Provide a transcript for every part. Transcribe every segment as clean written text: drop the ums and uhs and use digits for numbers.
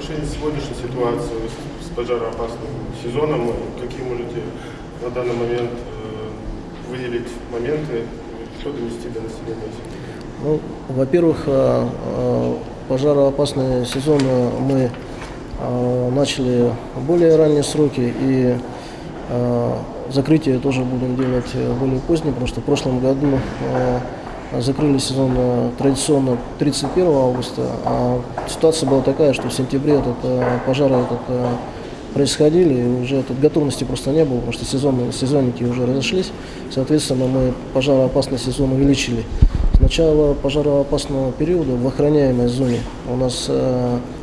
отношении сегодняшней ситуации с пожароопасным сезоном, какие можете на данный момент выделить моменты, что донести до населения? Ну, во-первых, пожароопасный сезон мы начали в более ранние сроки, и закрытие тоже будем делать более позднее, потому что в прошлом году закрыли сезон традиционно 31 августа, а ситуация была такая, что в сентябре пожары происходили, и уже тут готовности просто не было, потому что сезонники уже разошлись. Соответственно, мы пожароопасный сезон увеличили. С начала пожароопасного периода в охраняемой зоне у нас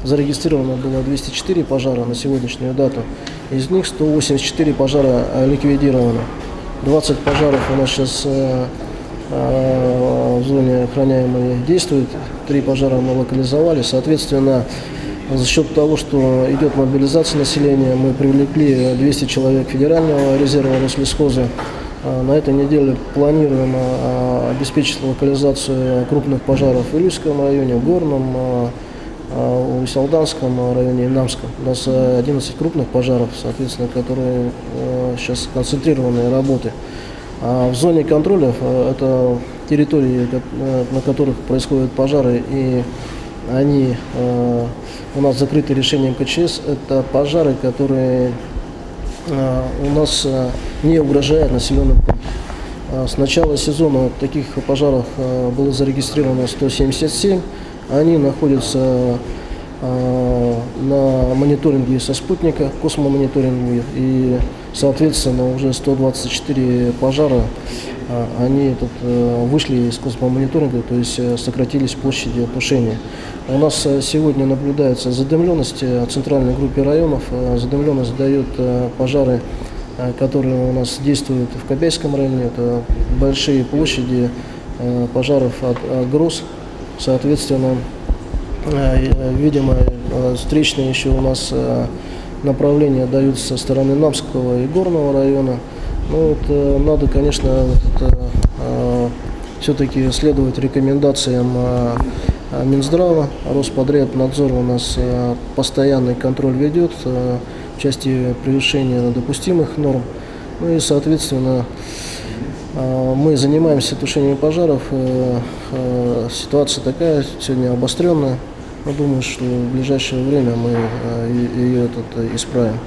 зарегистрировано было 204 пожара на сегодняшнюю дату. Из них 184 пожара ликвидировано. 20 пожаров у нас сейчас в зоне охраняемой действует, 3 пожара мы локализовали. Соответственно, за счет того, что идет мобилизация населения, мы привлекли 200 человек Федерального резерва Рослесхоза. На этой неделе планируем обеспечить локализацию крупных пожаров в Илюйском районе, в Горном, в Исалданском районе и Намском. У нас 11 крупных пожаров, соответственно, которые сейчас концентрированные работы. А в зоне контроля это территории, на которых происходят пожары, и они у нас закрыты решением КЧС. Это пожары, которые у нас не угрожают населенным пунктам. С начала сезона таких пожаров было зарегистрировано 177. Они находятся на мониторинге со спутника, космомониторинге, и, соответственно, уже 124 пожара, они вышли из космомониторинга, то есть сократились площади тушения. У нас сегодня наблюдается задымленность в центральной группе районов. Задымленность дает пожары, которые у нас действуют в Кобяйском районе. Это большие площади пожаров от гроз. Соответственно, видимо, встречные еще у нас направления даются со стороны Намского и Горного района. Ну, надо, конечно, все-таки следовать рекомендациям Минздрава. Роспотребнадзор у нас постоянный контроль ведет в части превышения допустимых норм. Ну и, соответственно, мы занимаемся тушением пожаров. Ситуация такая, сегодня обостренная. Но думаю, что в ближайшее время мы ее исправим.